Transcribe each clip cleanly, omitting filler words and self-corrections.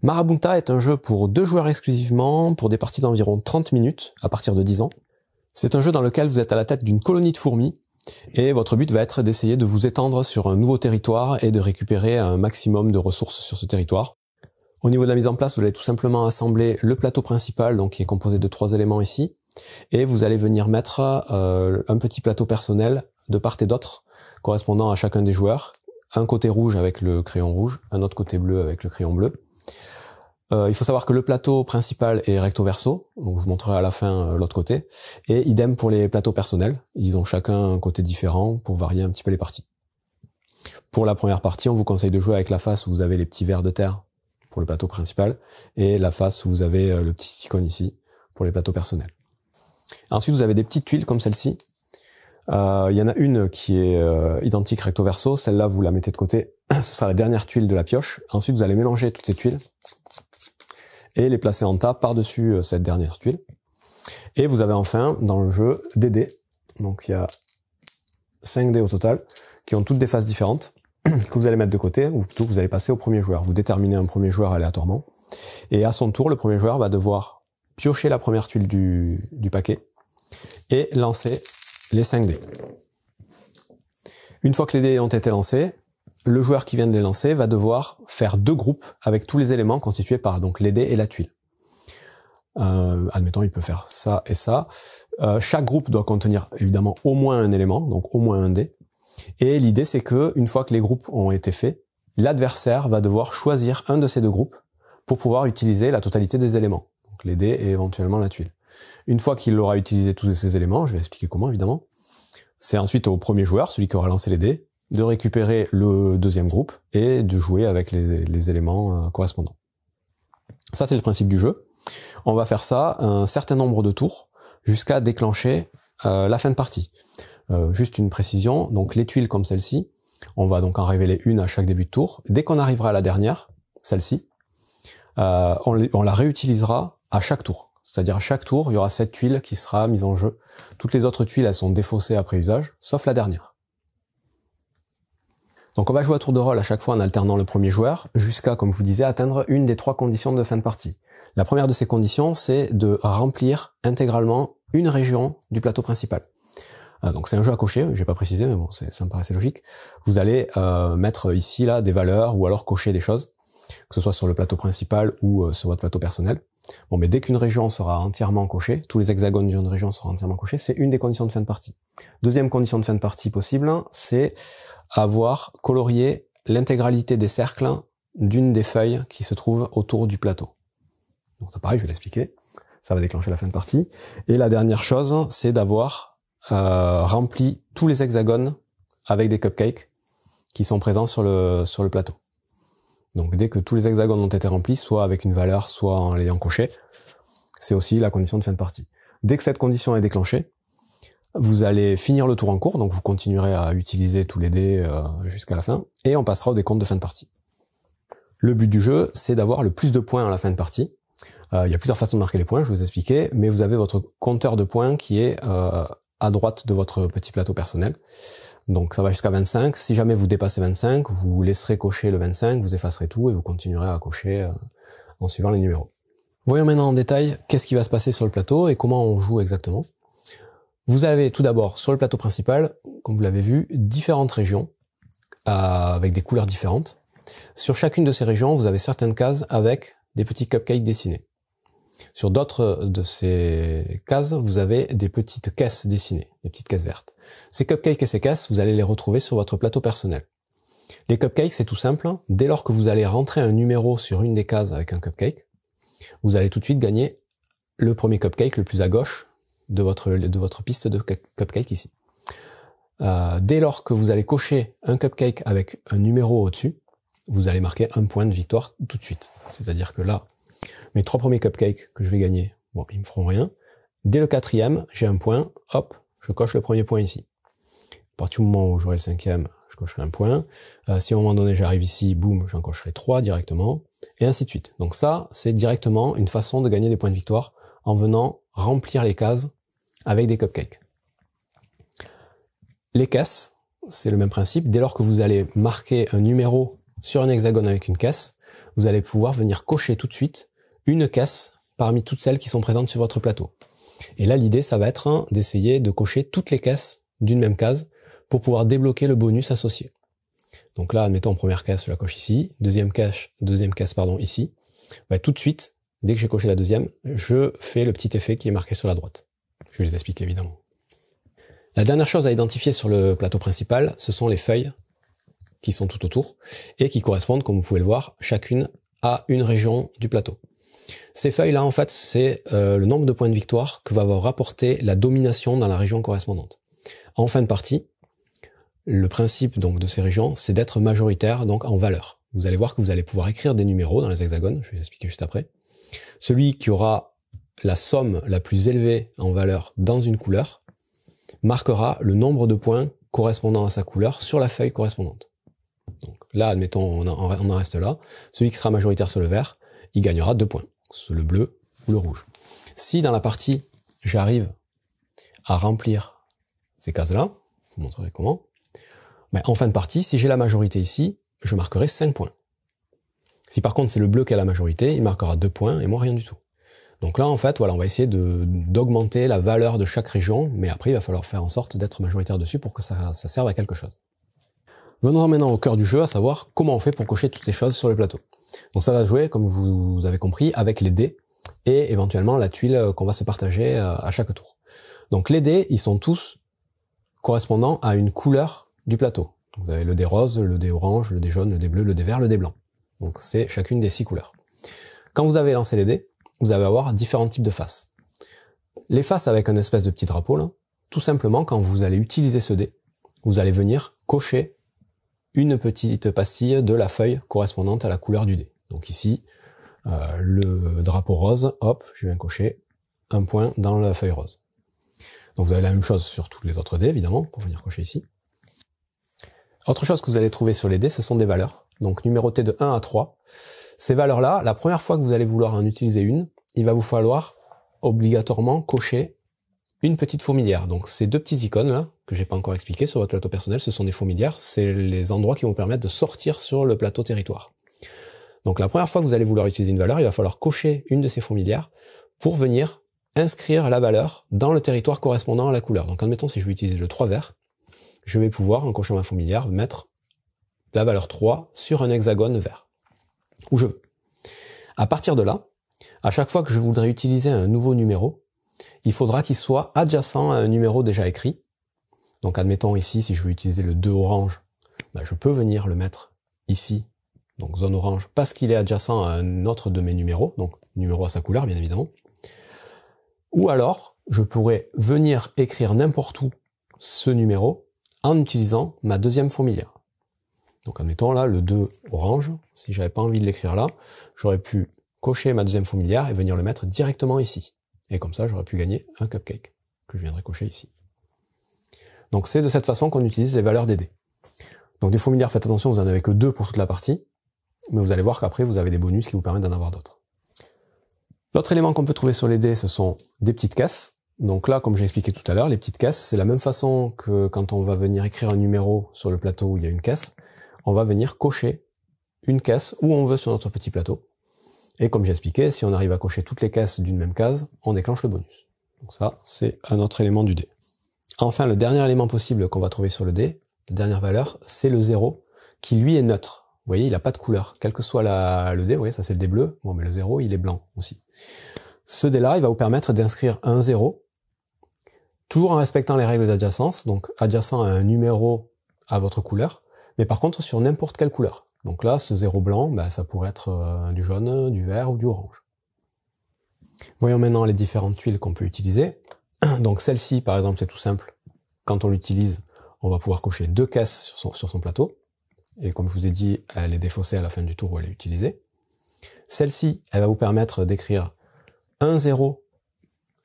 Marabunta est un jeu pour 2 joueurs exclusivement, pour des parties d'environ 30 minutes, à partir de 10 ans. C'est un jeu dans lequel vous êtes à la tête d'une colonie de fourmis, et votre but va être d'essayer de vous étendre sur un nouveau territoire et de récupérer un maximum de ressources sur ce territoire. Au niveau de la mise en place, vous allez tout simplement assembler le plateau principal, donc qui est composé de 3 éléments ici, et vous allez venir mettre un petit plateau personnel de part et d'autre, correspondant à chacun des joueurs. Un côté rouge avec le crayon rouge, un autre côté bleu avec le crayon bleu. Il faut savoir que le plateau principal est recto verso, donc je vous montrerai à la fin l'autre côté, et idem pour les plateaux personnels, ils ont chacun un côté différent pour varier un petit peu les parties. Pour la première partie, on vous conseille de jouer avec la face où vous avez les petits vers de terre pour le plateau principal, et la face où vous avez le petit icône ici pour les plateaux personnels. Ensuite, vous avez des petites tuiles comme celle-ci. Il y en a une qui est identique recto verso, celle-là vous la mettez de côté, ce sera la dernière tuile de la pioche. Ensuite, vous allez mélanger toutes ces tuiles et les placer en tas par-dessus cette dernière tuile. Et vous avez enfin, dans le jeu, des dés. Donc il y a 5 dés au total, qui ont toutes des faces différentes, que vous allez mettre de côté, ou plutôt que vous allez passer au premier joueur. Vous déterminez un premier joueur aléatoirement, et à son tour, le premier joueur va devoir piocher la première tuile du paquet, et lancer les 5 dés. Une fois que les dés ont été lancés, le joueur qui vient de les lancer va devoir faire 2 groupes avec tous les éléments constitués par donc les dés et la tuile. Admettons, il peut faire ça et ça. Chaque groupe doit contenir évidemment au moins un élément, donc au moins un dé. Et l'idée, c'est que une fois que les groupes ont été faits, l'adversaire va devoir choisir un de ces 2 groupes pour pouvoir utiliser la totalité des éléments, donc les dés et éventuellement la tuile. Une fois qu'il aura utilisé tous ces éléments, je vais expliquer comment évidemment, c'est ensuite au premier joueur, celui qui aura lancé les dés, de récupérer le deuxième groupe et de jouer avec les éléments correspondants. Ça, c'est le principe du jeu. On va faire ça un certain nombre de tours jusqu'à déclencher la fin de partie. Juste une précision, donc les tuiles comme celle-ci, on va donc en révéler une à chaque début de tour. Dès qu'on arrivera à la dernière, celle-ci, on la réutilisera à chaque tour. C'est-à-dire à chaque tour, il y aura cette tuile qui sera mise en jeu. Toutes les autres tuiles, elles sont défaussées après usage, sauf la dernière. Donc on va jouer à tour de rôle à chaque fois en alternant le premier joueur, jusqu'à, comme je vous disais, atteindre une des 3 conditions de fin de partie. La première de ces conditions, c'est de remplir intégralement une région du plateau principal. Donc c'est un jeu à cocher, j'ai pas précisé, mais bon, ça me paraissait logique. Vous allez mettre ici là des valeurs, ou alors cocher des choses, que ce soit sur le plateau principal ou sur votre plateau personnel. Bon, mais dès qu'une région sera entièrement cochée, tous les hexagones d'une région seront entièrement cochés, c'est une des conditions de fin de partie. Deuxième condition de fin de partie possible, c'est avoir colorié l'intégralité des cercles d'une des feuilles qui se trouvent autour du plateau. Donc ça pareil, je vais l'expliquer, ça va déclencher la fin de partie. Et la dernière chose, c'est d'avoir rempli tous les hexagones avec des cupcakes qui sont présents sur le plateau. Donc dès que tous les hexagones ont été remplis, soit avec une valeur, soit en l'ayant coché, c'est aussi la condition de fin de partie. Dès que cette condition est déclenchée, vous allez finir le tour en cours, donc vous continuerez à utiliser tous les dés jusqu'à la fin, et on passera au décompte de fin de partie. Le but du jeu, c'est d'avoir le plus de points à la fin de partie. Il y a plusieurs façons de marquer les points, je vais vous expliquer, mais vous avez votre compteur de points qui est à droite de votre petit plateau personnel. Donc ça va jusqu'à 25. Si jamais vous dépassez 25, vous laisserez cocher le 25, vous effacerez tout et vous continuerez à cocher en suivant les numéros. Voyons maintenant en détail qu'est-ce qui va se passer sur le plateau et comment on joue exactement. Vous avez tout d'abord sur le plateau principal, comme vous l'avez vu, différentes régions avec des couleurs différentes. Sur chacune de ces régions, vous avez certaines cases avec des petits cupcakes dessinés. Sur d'autres de ces cases, vous avez des petites caisses dessinées, des petites caisses vertes. Ces cupcakes et ces caisses, vous allez les retrouver sur votre plateau personnel. Les cupcakes, c'est tout simple. Dès lors que vous allez rentrer un numéro sur une des cases avec un cupcake, vous allez tout de suite gagner le premier cupcake le plus à gauche de votre piste de cupcake ici. Dès lors que vous allez cocher un cupcake avec un numéro au-dessus, vous allez marquer un point de victoire tout de suite. C'est-à-dire que là, mes 3 premiers cupcakes que je vais gagner, bon, ils me feront rien. Dès le 4e, j'ai un point, hop, je coche le premier point ici. À partir du moment où j'aurai le 5e, je cocherai un point. Si à un moment donné j'arrive ici, boum, j'en cocherai 3 directement, et ainsi de suite. Donc ça, c'est directement une façon de gagner des points de victoire en venant remplir les cases avec des cupcakes. Les caisses, c'est le même principe. Dès lors que vous allez marquer un numéro sur un hexagone avec une caisse, vous allez pouvoir venir cocher tout de suite une caisse parmi toutes celles qui sont présentes sur votre plateau. Et là, l'idée, ça va être d'essayer de cocher toutes les caisses d'une même case pour pouvoir débloquer le bonus associé. Donc là, admettons, première caisse, je la coche ici, deuxième caisse, ici. Bah, tout de suite, dès que j'ai coché la deuxième, je fais le petit effet qui est marqué sur la droite. Je vais les expliquer évidemment. La dernière chose à identifier sur le plateau principal, ce sont les feuilles qui sont tout autour et qui correspondent, comme vous pouvez le voir, chacune à une région du plateau. Ces feuilles-là, en fait, c'est le nombre de points de victoire que va avoir rapporté la domination dans la région correspondante. En fin de partie, le principe donc de ces régions, c'est d'être majoritaire donc en valeur. Vous allez voir que vous allez pouvoir écrire des numéros dans les hexagones, je vais l'expliquer juste après. Celui qui aura la somme la plus élevée en valeur dans une couleur marquera le nombre de points correspondant à sa couleur sur la feuille correspondante. Donc là, admettons, on en reste là. Celui qui sera majoritaire sur le vert, il gagnera 2 points, sur le bleu ou le rouge. Si dans la partie, j'arrive à remplir ces cases-là, je vous montrerai comment, mais en fin de partie, si j'ai la majorité ici, je marquerai 5 points. Si par contre c'est le bleu qui a la majorité, il marquera 2 points et moi rien du tout. Donc là, en fait, voilà, on va essayer d'augmenter la valeur de chaque région, mais après, il va falloir faire en sorte d'être majoritaire dessus pour que ça serve à quelque chose. Venons maintenant au cœur du jeu, à savoir comment on fait pour cocher toutes ces choses sur le plateau. Donc ça va jouer, comme vous avez compris, avec les dés et éventuellement la tuile qu'on va se partager à chaque tour. Donc les dés, ils sont tous correspondant à une couleur du plateau. Donc, vous avez le dé rose, le dé orange, le dé jaune, le dé bleu, le dé vert, le dé blanc. Donc c'est chacune des 6 couleurs. Quand vous avez lancé les dés, vous allez avoir différents types de faces. Les faces avec un espèce de petit drapeau, là, tout simplement, quand vous allez utiliser ce dé, vous allez venir cocher une petite pastille de la feuille correspondante à la couleur du dé. Donc ici, le drapeau rose, hop, je viens cocher un point dans la feuille rose. Donc vous avez la même chose sur tous les autres dés, évidemment, pour venir cocher ici. Autre chose que vous allez trouver sur les dés, ce sont des valeurs. Donc numérotées de 1 à 3. Ces valeurs-là, la première fois que vous allez vouloir en utiliser une, il va vous falloir obligatoirement cocher une petite fourmilière. Donc ces deux petites icônes là, que j'ai pas encore expliqué sur votre plateau personnel, ce sont des fourmilières, c'est les endroits qui vont vous permettre de sortir sur le plateau territoire. Donc la première fois que vous allez vouloir utiliser une valeur, il va falloir cocher une de ces fourmilières pour venir inscrire la valeur dans le territoire correspondant à la couleur. Donc admettons si je veux utiliser le 3 vert, je vais pouvoir, en cochant ma fourmilière, mettre la valeur 3 sur un hexagone vert, où je veux. À partir de là, à chaque fois que je voudrais utiliser un nouveau numéro, il faudra qu'il soit adjacent à un numéro déjà écrit. Donc admettons ici, si je veux utiliser le 2 orange, je peux venir le mettre ici, donc zone orange, parce qu'il est adjacent à un autre de mes numéros, donc numéro à sa couleur bien évidemment. Ou alors, je pourrais venir écrire n'importe où ce numéro en utilisant ma deuxième fourmilière. Donc admettons là, le 2 orange, si j'avais pas envie de l'écrire là, j'aurais pu cocher ma deuxième fourmilière et venir le mettre directement ici. Et comme ça, j'aurais pu gagner un cupcake, que je viendrai cocher ici. Donc c'est de cette façon qu'on utilise les valeurs des dés. Donc des fourmilières, faites attention, vous en avez que 2 pour toute la partie, mais vous allez voir qu'après, vous avez des bonus qui vous permettent d'en avoir d'autres. L'autre élément qu'on peut trouver sur les dés, ce sont des petites caisses. Donc là, comme j'ai expliqué tout à l'heure, les petites caisses, c'est la même façon que quand on va venir écrire un numéro sur le plateau où il y a une caisse, on va venir cocher une caisse où on veut sur notre petit plateau. Et comme j'ai expliqué, si on arrive à cocher toutes les caisses d'une même case, on déclenche le bonus. Donc ça, c'est un autre élément du dé. Enfin, le dernier élément possible qu'on va trouver sur le dé, la dernière valeur, c'est le 0, qui lui est neutre. Vous voyez, il n'a pas de couleur. Quel que soit le dé, vous voyez, ça c'est le dé bleu, bon, mais le 0, il est blanc aussi. Ce dé-là, il va vous permettre d'inscrire un 0, toujours en respectant les règles d'adjacence, donc adjacent à un numéro à votre couleur, mais par contre sur n'importe quelle couleur. Donc là, ce 0 blanc, ça pourrait être du jaune, du vert ou du orange. Voyons maintenant les différentes tuiles qu'on peut utiliser. Donc celle-ci, par exemple, c'est tout simple. Quand on l'utilise, on va pouvoir cocher 2 caisses sur son plateau. Et comme je vous ai dit, elle est défaussée à la fin du tour où elle est utilisée. Celle-ci, elle va vous permettre d'écrire un 0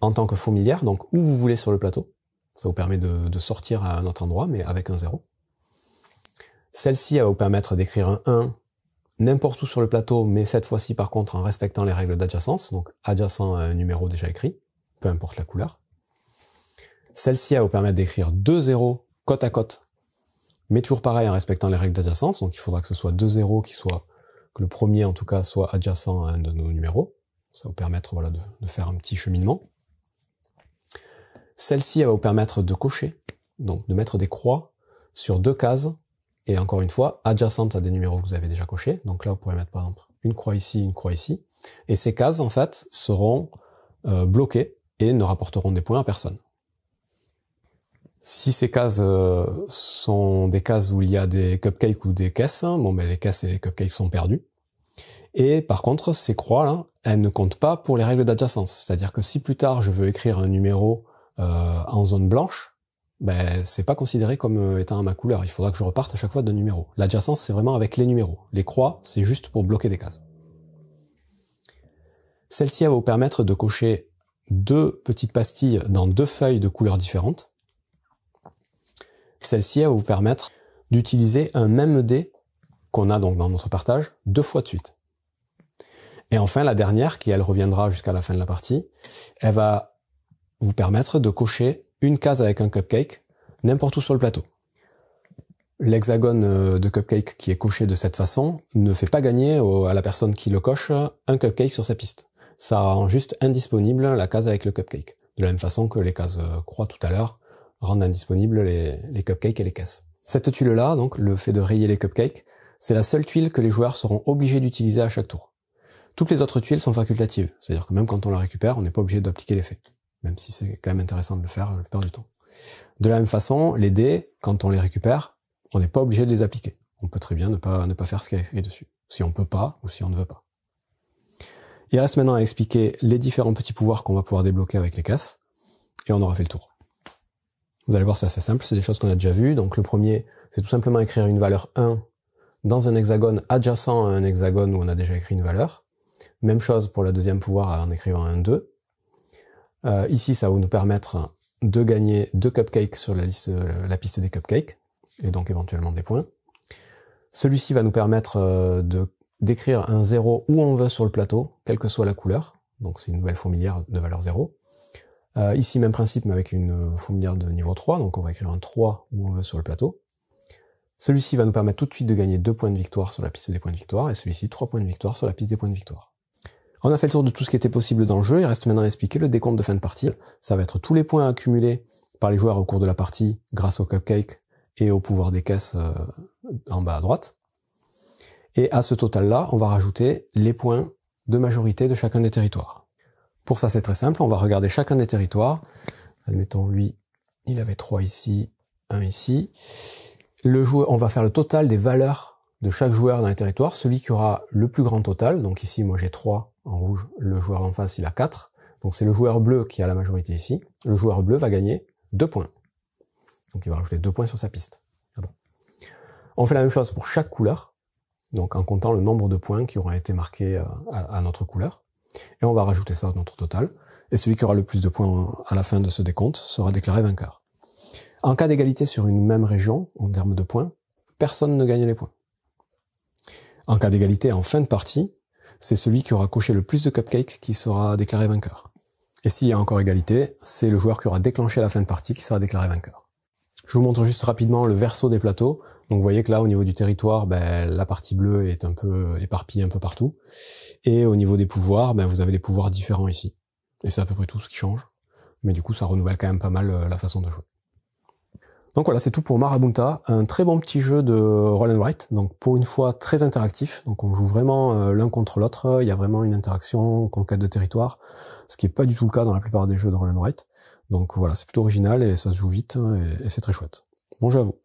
en tant que fourmilière, donc où vous voulez sur le plateau. Ça vous permet de sortir à un autre endroit, mais avec un 0. Celle-ci, elle va vous permettre d'écrire un 1 n'importe où sur le plateau, mais cette fois-ci, par contre, en respectant les règles d'adjacence, donc adjacent à un numéro déjà écrit, peu importe la couleur. Celle-ci, elle va vous permettre d'écrire 2 0 côte à côte, mais toujours pareil en respectant les règles d'adjacence, donc il faudra que ce soit 2 0 qui soient que le premier en tout cas soit adjacent à un de nos numéros. Ça va vous permettre voilà, de faire un petit cheminement. Celle-ci, elle va vous permettre de cocher, donc de mettre des croix sur 2 cases, et encore une fois, adjacentes à des numéros que vous avez déjà cochés. Donc là, vous pourrez mettre par exemple une croix ici, et ces cases, en fait, seront bloquées et ne rapporteront des points à personne. Si ces cases sont des cases où il y a des cupcakes ou des caisses, bon ben les caisses et les cupcakes sont perdus. Et par contre, ces croix-là, elles ne comptent pas pour les règles d'adjacence. C'est-à-dire que si plus tard je veux écrire un numéro en zone blanche, ben c'est pas considéré comme étant à ma couleur. Il faudra que je reparte à chaque fois d'un numéro. L'adjacence, c'est vraiment avec les numéros. Les croix, c'est juste pour bloquer des cases. Celle-ci, elle va vous permettre de cocher 2 petites pastilles dans 2 feuilles de couleurs différentes. Celle-ci, elle va vous permettre d'utiliser un même dé qu'on a donc dans notre partage 2 fois de suite. Et enfin, la dernière, qui elle reviendra jusqu'à la fin de la partie, elle va vous permettre de cocher une case avec un cupcake n'importe où sur le plateau. L'hexagone de cupcake qui est coché de cette façon ne fait pas gagner à la personne qui le coche un cupcake sur sa piste. Ça rend juste indisponible la case avec le cupcake. De la même façon que les cases croix tout à l'heure rendent indisponibles les cupcakes et les caisses. Cette tuile-là, donc le fait de rayer les cupcakes, c'est la seule tuile que les joueurs seront obligés d'utiliser à chaque tour. Toutes les autres tuiles sont facultatives, c'est-à-dire que même quand on la récupère, on n'est pas obligé d'appliquer l'effet, même si c'est quand même intéressant de le faire la plupart du temps. De la même façon, les dés, quand on les récupère, on n'est pas obligé de les appliquer. On peut très bien ne pas faire ce qu'il y a écrit dessus, si on peut pas ou si on ne veut pas. Il reste maintenant à expliquer les différents petits pouvoirs qu'on va pouvoir débloquer avec les caisses, et on aura fait le tour. Vous allez voir, c'est assez simple, c'est des choses qu'on a déjà vues. Donc le premier, c'est tout simplement écrire une valeur 1 dans un hexagone adjacent à un hexagone où on a déjà écrit une valeur. Même chose pour le deuxième pouvoir en écrivant un 2. Ici, ça va nous permettre de gagner 2 cupcakes sur la piste des cupcakes, et donc éventuellement des points. Celui-ci va nous permettre d'écrire un 0 où on veut sur le plateau, quelle que soit la couleur. Donc c'est une nouvelle fourmilière de valeur 0. Ici, même principe, mais avec une fourmilière de niveau 3, donc on va écrire un 3 où on veut sur le plateau. Celui-ci va nous permettre tout de suite de gagner 2 points de victoire sur la piste des points de victoire, et celui-ci 3 points de victoire sur la piste des points de victoire. On a fait le tour de tout ce qui était possible dans le jeu, il reste maintenant à expliquer le décompte de fin de partie. Ça va être tous les points accumulés par les joueurs au cours de la partie grâce au cupcake et au pouvoir des caisses en bas à droite. Et à ce total-là, on va rajouter les points de majorité de chacun des territoires. Pour ça, c'est très simple, on va regarder chacun des territoires. Admettons, lui, il avait 3 ici, 1 ici. On va faire le total des valeurs de chaque joueur dans les territoires. Celui qui aura le plus grand total, donc ici, moi j'ai 3 en rouge, le joueur en face, il a 4. Donc c'est le joueur bleu qui a la majorité ici. Le joueur bleu va gagner 2 points. Donc il va rajouter 2 points sur sa piste. On fait la même chose pour chaque couleur, donc en comptant le nombre de points qui auront été marqués à notre couleur. Et on va rajouter ça à notre total. Et celui qui aura le plus de points à la fin de ce décompte sera déclaré vainqueur. En cas d'égalité sur une même région, en termes de points, personne ne gagne les points. En cas d'égalité en fin de partie, c'est celui qui aura coché le plus de cupcakes qui sera déclaré vainqueur. Et s'il y a encore égalité, c'est le joueur qui aura déclenché la fin de partie qui sera déclaré vainqueur. Je vous montre juste rapidement le verso des plateaux. Donc vous voyez que là, au niveau du territoire, la partie bleue est un peu éparpillée un peu partout. Et au niveau des pouvoirs, vous avez des pouvoirs différents ici. Et c'est à peu près tout ce qui change. Mais du coup, ça renouvelle quand même pas mal la façon de jouer. Donc voilà, c'est tout pour Marabunta, un très bon petit jeu de roll and write, donc pour une fois très interactif, donc on joue vraiment l'un contre l'autre, il y a vraiment une interaction, conquête de territoire, ce qui est pas du tout le cas dans la plupart des jeux de roll and write. Donc voilà, c'est plutôt original et ça se joue vite et c'est très chouette. Bon jeu à vous.